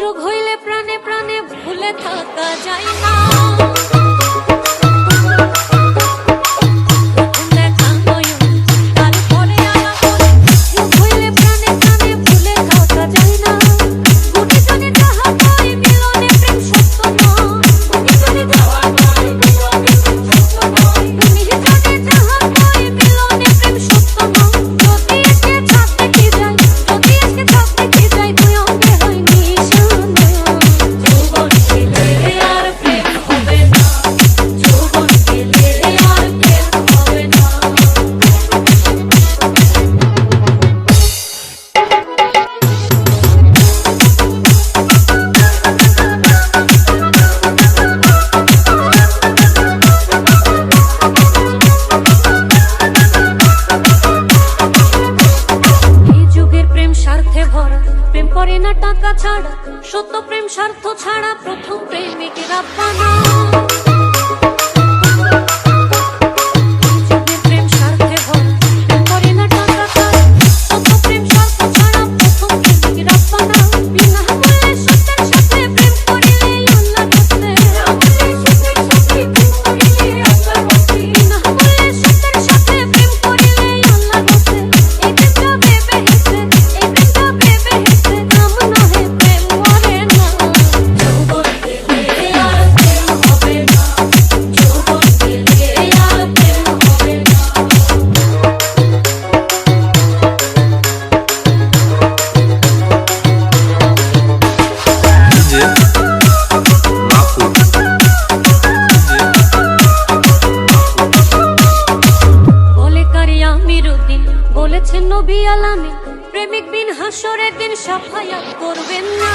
যোগ হইলে প্রাণে প্রাণে ভুলে থাকা যায় না। প্রেম করে না টাকা ছাড়া, সত্য প্রেম স্বার্থ ছাড়া, প্রথম প্রেমিক রাব্বানা। প্রেম স্বার্থে ভরা, প্রেম করে না টাকা ছাড়া, সত্য প্রেম স্বার্থ ছাড়া, প্রথম প্রেমিক রাব্বানা। বিনা মূল্যে সত্যের সাথে প্রেম করিলে আল্লাহ করতে, বিনা মূল্যে সত্যের সাথে প্রেম করিলে আল্লাহ করতে। এই প্রেমটা ভেবে হেসে, এই প্রেমটা ভেবে হেসে, নাম নহে প্রেম করে না। যৌবন গেলে আর প্রেম হবে না, যৌবন গেলে আর প্রেম হবে না। বলে কারিয়া মিরুদ্দিন, বলেছেন নবী আলামিন, প্রেমিক বিন হাসরের দিন সাফায়াত করবেন না।